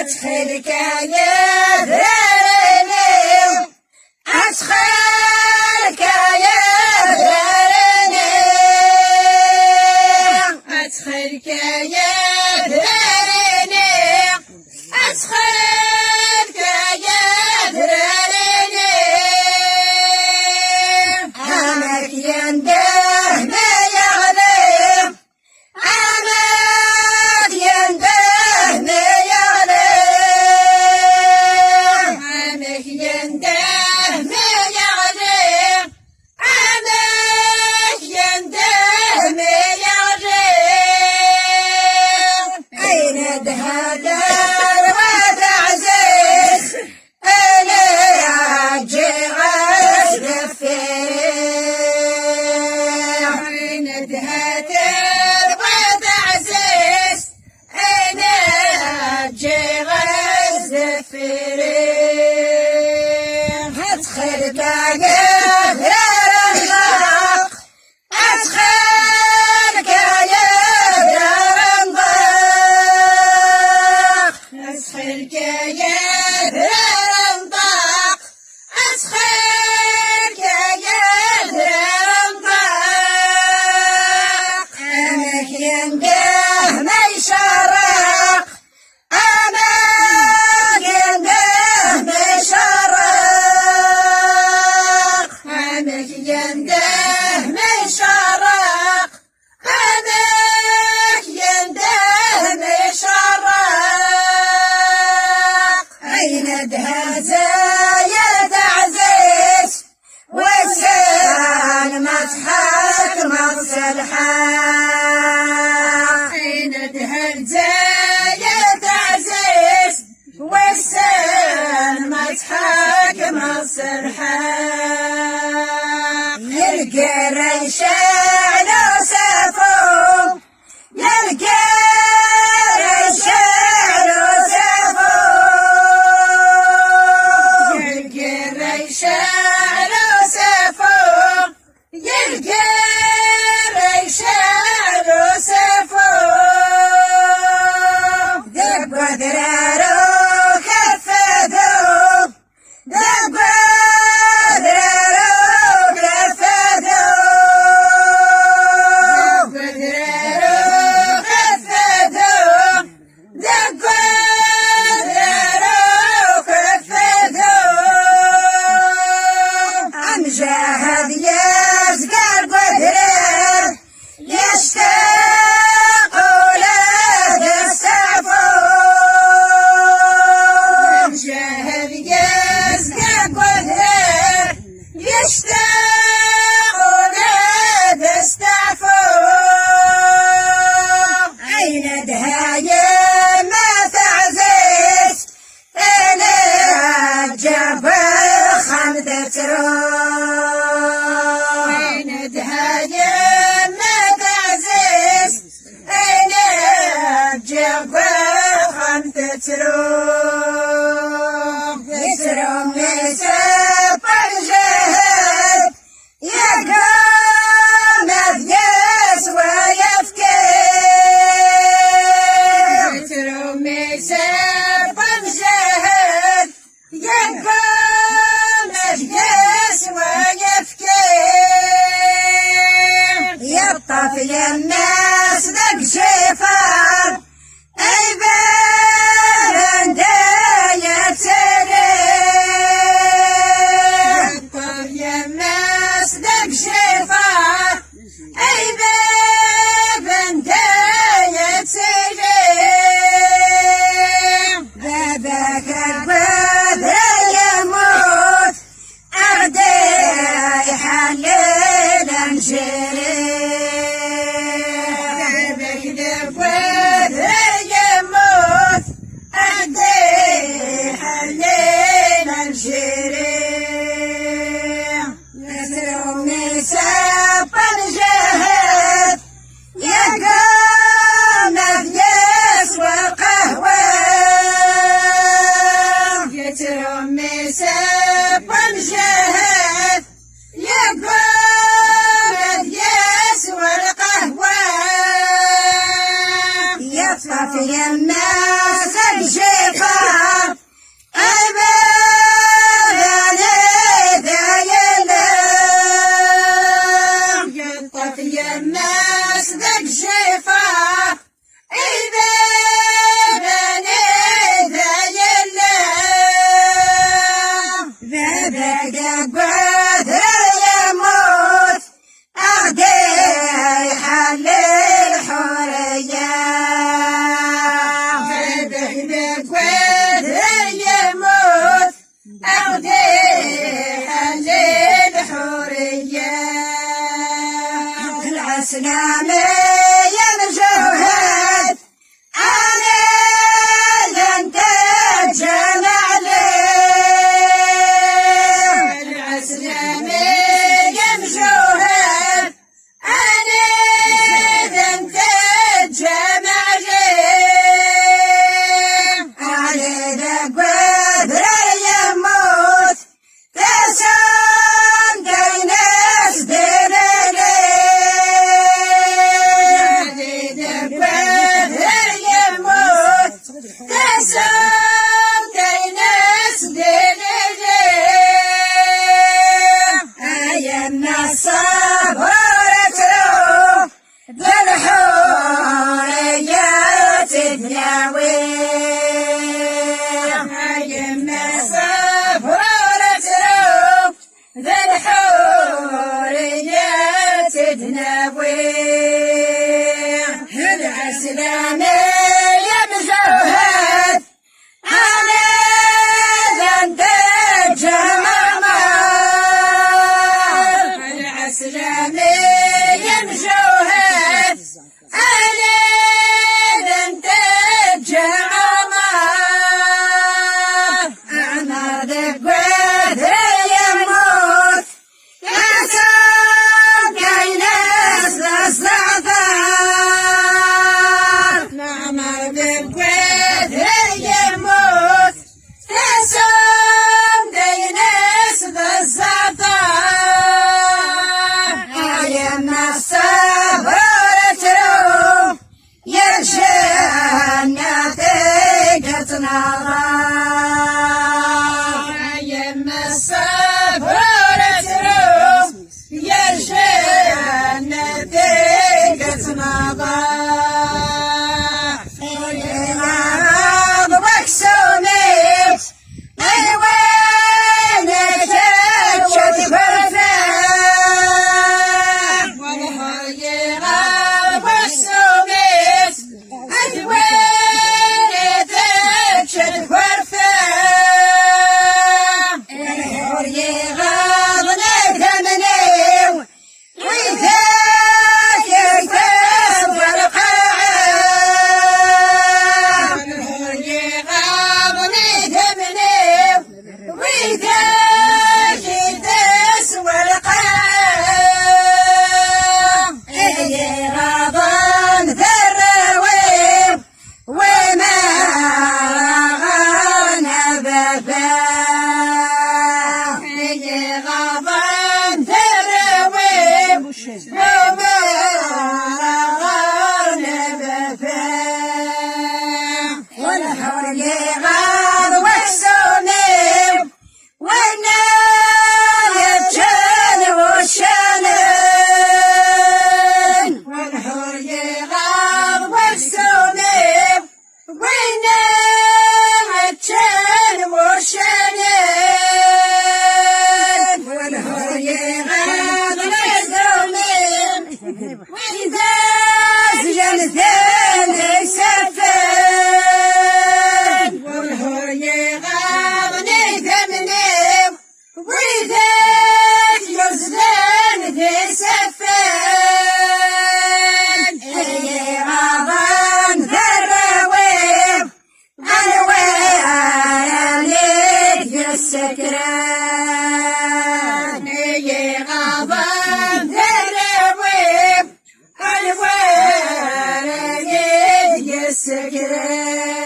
أدخلك يا ذرني أدخلك يا ذرني أدخلك يا ذرني أدخلك يا ذرني همك ينده ما يغلب همك ينده ما يغلب همك ينده ما يغلب همك ينده ما يغلب أين هذا وتعزيز أنا أجي غسل أدخلك يا دار الضاق أدخلك يا دار الضاق أدخلك يا دار الضاق أدخلك يا دار الضاق أمك ينده ما يشرق أمك ينده ما يشرق همك ينده ما يشرق همك ينده ما يشرق أين دهازة يا تعزيز وسان مضحك مغسل حق يقود يموت أدي حلينا الشريع يترمي ساب الجهد يقوم مفيس والقهوة يترمي ساب الجهد يقوم مفيس والقهوة يطفى في الناس الشيطان الناس ذاك شفاف إذا بني ذا ذاك قدر يموت أغدي حل الحرية ذاك قدر يموت أغدي حل الحرية العسلامي يمجوهد أنا لن تجمع ليه العسلامي يمجوهد أنا لن تجمع ليه علي قدر يموت تسام ديناس دينالي تسام ديناس دينالي أيام الصبر تروح للحورية تدلاوي أيام الصبر تروح للحورية تدلاوي العسلامي يمجوهد أنا لن تجمع العسلامي يمجوهد أنا لن تجمع أنا ذاك قدر يموت يسام كايناس للصعدان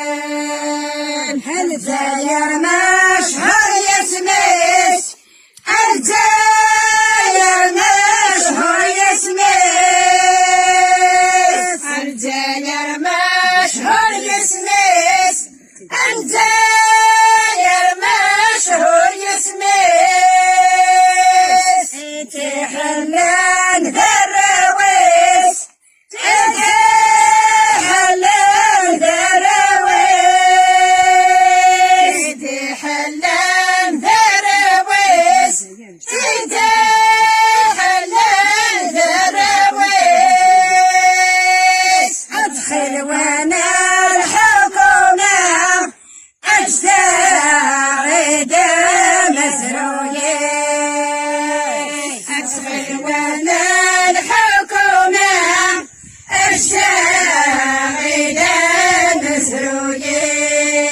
السكرين الجزائر مشهور يسميس الجزائر مشهور يسميس الجزائر مشهور يسميس الجزائر مشهور يسميس تحلان ذرويس تحلان ذرويس تحلان ذرويس تحلان ذرويس ادخل وانا الحكومة اجساد مسرويين ادخل وانا الحكومة اجساد مسرويين